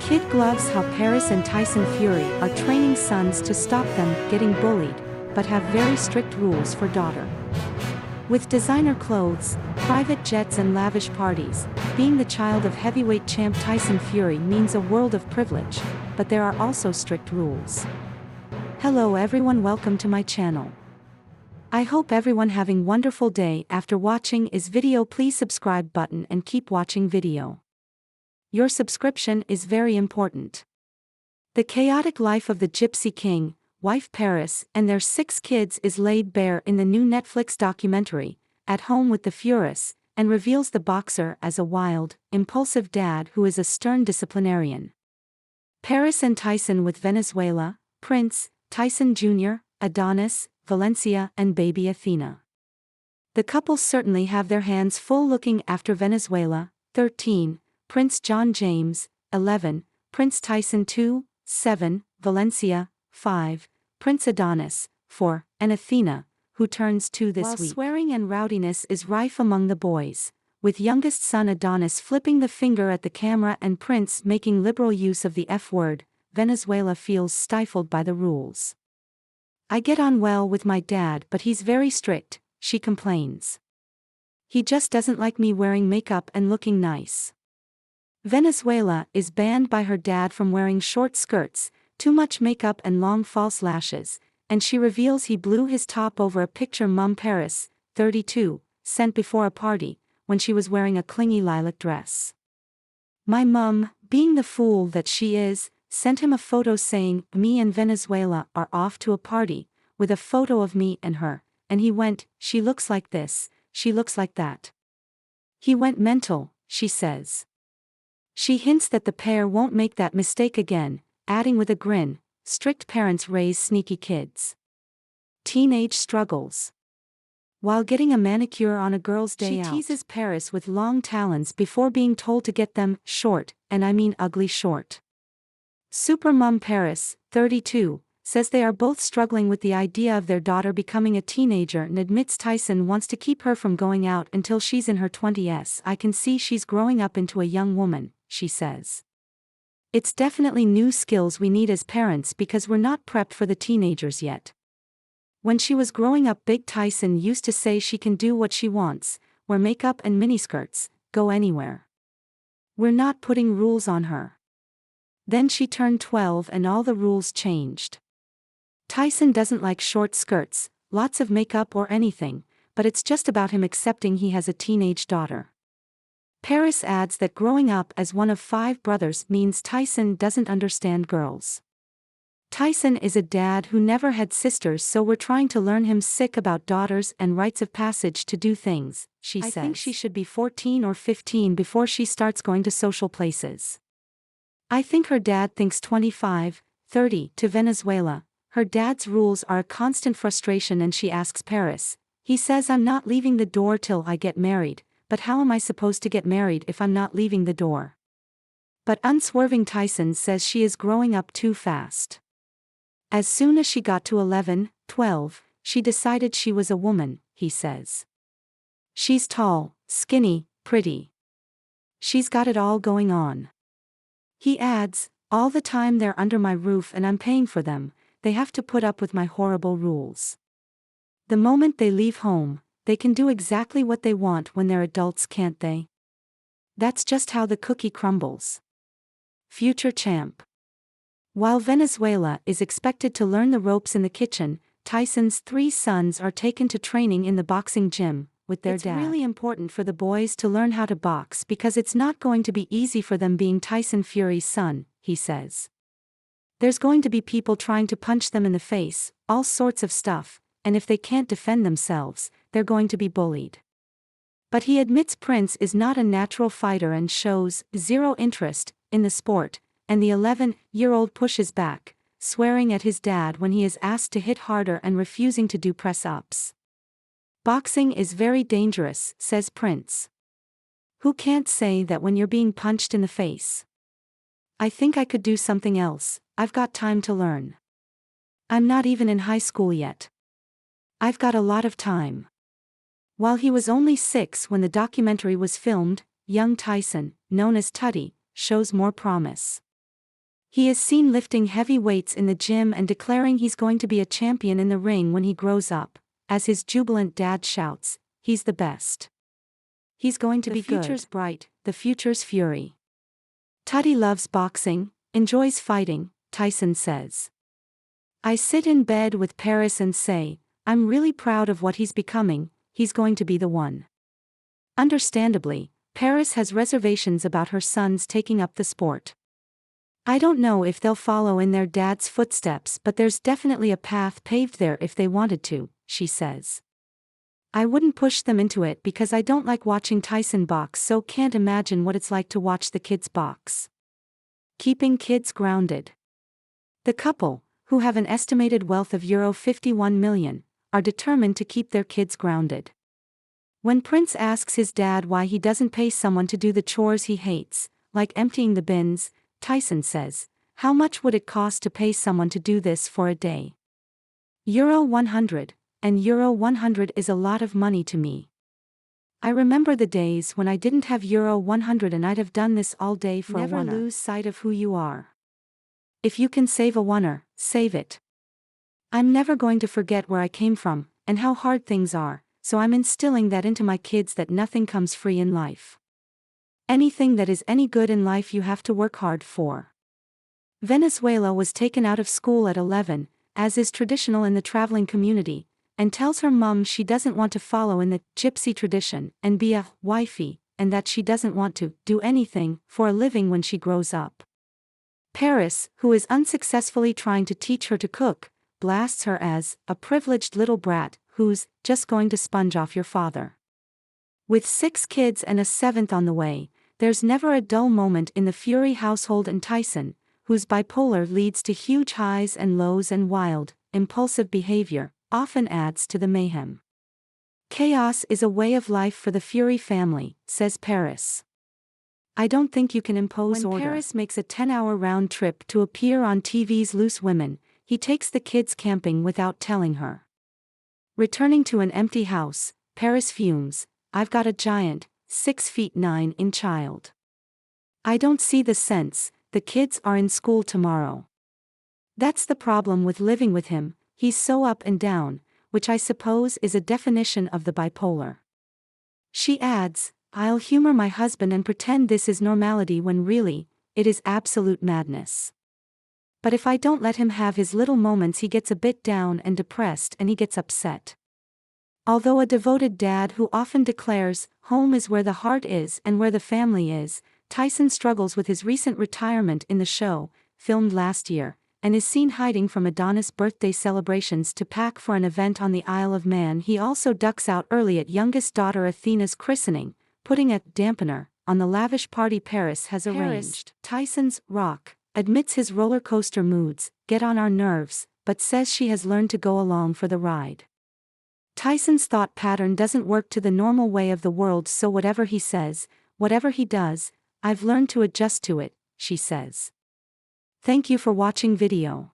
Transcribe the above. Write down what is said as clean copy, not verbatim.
Kid Gloves: How Paris and Tyson Fury are training sons to stop them getting bullied, but have very strict rules for daughter. With designer clothes, private jets and lavish parties, being the child of heavyweight champ Tyson Fury means a world of privilege, but there are also strict rules. Hello everyone, welcome to my channel. I hope everyone having wonderful day. After watching is video, please subscribe button and keep watching video. Your subscription is very important. The chaotic life of the Gypsy King, wife Paris, and their 6 kids is laid bare in the new Netflix documentary, At Home with the Furies, and reveals the boxer as a wild, impulsive dad who is a stern disciplinarian. Paris and Tyson with Venezuela, Prince, Tyson Jr., Adonis, Valencia and baby Athena. The couple certainly have their hands full looking after Venezuela, 13, Prince John James, 11, Prince Tyson 2, 7, Valencia, 5, Prince Adonis, 4, and Athena, who turns 2 this week. While swearing and rowdiness is rife among the boys, with youngest son Adonis flipping the finger at the camera and Prince making liberal use of the F word, Venezuela feels stifled by the rules. I get on well with my dad, but he's very strict, she complains. He just doesn't like me wearing makeup and looking nice. Venezuela is banned by her dad from wearing short skirts, too much makeup and long false lashes, and she reveals he blew his top over a picture Mum Paris, 32, sent before a party, when she was wearing a clingy lilac dress. My mum, being the fool that she is, sent him a photo saying, "Me and Venezuela are off to a party," with a photo of me and her, and he went, "She looks like this, she looks like that." He went mental, she says. She hints that the pair won't make that mistake again, adding with a grin, "Strict parents raise sneaky kids." Teenage struggles. While getting a manicure on a girl's day out, she teases Paris with long talons before being told to get them short, and I mean ugly short. Super Mum Paris, 32, says they are both struggling with the idea of their daughter becoming a teenager and admits Tyson wants to keep her from going out until she's in her 20s. "I can see she's growing up into a young woman," she says. "It's definitely new skills we need as parents because we're not prepped for the teenagers yet. When she was growing up, Big Tyson used to say she can do what she wants, wear makeup and miniskirts, go anywhere. We're not putting rules on her." Then she turned 12 and all the rules changed. Tyson doesn't like short skirts, lots of makeup or anything, but it's just about him accepting he has a teenage daughter. Paris adds that growing up as one of 5 brothers means Tyson doesn't understand girls. "Tyson is a dad who never had sisters, so we're trying to learn him sick about daughters and rites of passage to do things," she says. "I think she should be 14 or 15 before she starts going to social places. I think her dad thinks 25, 30 to Venezuela. Her dad's rules are a constant frustration and she asks Paris, he says I'm not leaving the door till I get married, but how am I supposed to get married if I'm not leaving the door?" But unswerving Tyson says she is growing up too fast. As soon as she got to 11, 12, she decided she was a woman, he says. "She's tall, skinny, pretty. She's got it all going on." He adds, "All the time they're under my roof and I'm paying for them, they have to put up with my horrible rules. The moment they leave home, they can do exactly what they want when they're adults, can't they? That's just how the cookie crumbles." Future champ. While Venezuela is expected to learn the ropes in the kitchen, Tyson's 3 sons are taken to training in the boxing gym with their dad. "It's really important for the boys to learn how to box because it's not going to be easy for them being Tyson Fury's son," he says. "There's going to be people trying to punch them in the face, all sorts of stuff, and if they can't defend themselves, they're going to be bullied." But he admits Prince is not a natural fighter and shows zero interest in the sport, and the 11-year-old pushes back, swearing at his dad when he is asked to hit harder and refusing to do press-ups. "Boxing is very dangerous," says Prince. "Who can't say that when you're being punched in the face? I think I could do something else, I've got time to learn. I'm not even in high school yet. I've got a lot of time." While he was only 6 when the documentary was filmed, young Tyson, known as Tutty, shows more promise. He is seen lifting heavy weights in the gym and declaring he's going to be a champion in the ring when he grows up, as his jubilant dad shouts, "He's the best. He's going to be good. The future's bright, the future's fury." Tutty loves boxing, enjoys fighting, Tyson says. "I sit in bed with Paris and say, I'm really proud of what he's becoming, he's going to be the one." Understandably, Paris has reservations about her sons taking up the sport. "I don't know if they'll follow in their dad's footsteps, but there's definitely a path paved there if they wanted to," she says. "I wouldn't push them into it because I don't like watching Tyson box, so can't imagine what it's like to watch the kids box." Keeping kids grounded. The couple, who have an estimated wealth of euro 51 million, are determined to keep their kids grounded. When Prince asks his dad why he doesn't pay someone to do the chores he hates, like emptying the bins, Tyson says, "How much would it cost to pay someone to do this for a day? Euro 100, and euro 100 is a lot of money to me. I remember the days when I didn't have euro 100 and I'd have done this all day for a oneer." Never lose sight of who you are. If you can save a oneer, save it. "I'm never going to forget where I came from, and how hard things are, so I'm instilling that into my kids that nothing comes free in life. Anything that is any good in life you have to work hard for." Venezuela was taken out of school at 11, as is traditional in the traveling community, and tells her mum she doesn't want to follow in the gypsy tradition and be a wifey, and that she doesn't want to do anything for a living when she grows up. Paris, who is unsuccessfully trying to teach her to cook, blasts her as a privileged little brat who's just going to sponge off your father. With 6 kids and a 7th on the way, there's never a dull moment in the Fury household, and Tyson, whose bipolar leads to huge highs and lows and wild, impulsive behavior, often adds to the mayhem. "Chaos is a way of life for the Fury family," says Paris. "I don't think you can impose order." When Paris makes a 10-hour round trip to appear on TV's Loose Women, he takes the kids camping without telling her. Returning to an empty house, Paris fumes, "I've got a giant, 6 feet 9 in child. I don't see the sense, the kids are in school tomorrow." That's the problem with living with him, he's so up and down, which I suppose is a definition of the bipolar. She adds, "I'll humor my husband and pretend this is normality when really, it is absolute madness. But if I don't let him have his little moments, he gets a bit down and depressed and he gets upset." Although a devoted dad who often declares, "Home is where the heart is and where the family is," Tyson struggles with his recent retirement in the show, filmed last year, and is seen hiding from Adonis' birthday celebrations to pack for an event on the Isle of Man. He also ducks out early at youngest daughter Athena's christening, putting a dampener on the lavish party Paris has arranged. Tyson's rock admits his roller coaster moods get on our nerves, but says she has learned to go along for the ride. Tyson's thought pattern doesn't work to the normal way of the world, so whatever he says, whatever he does, I've learned to adjust to it, she says. Thank you for watching video.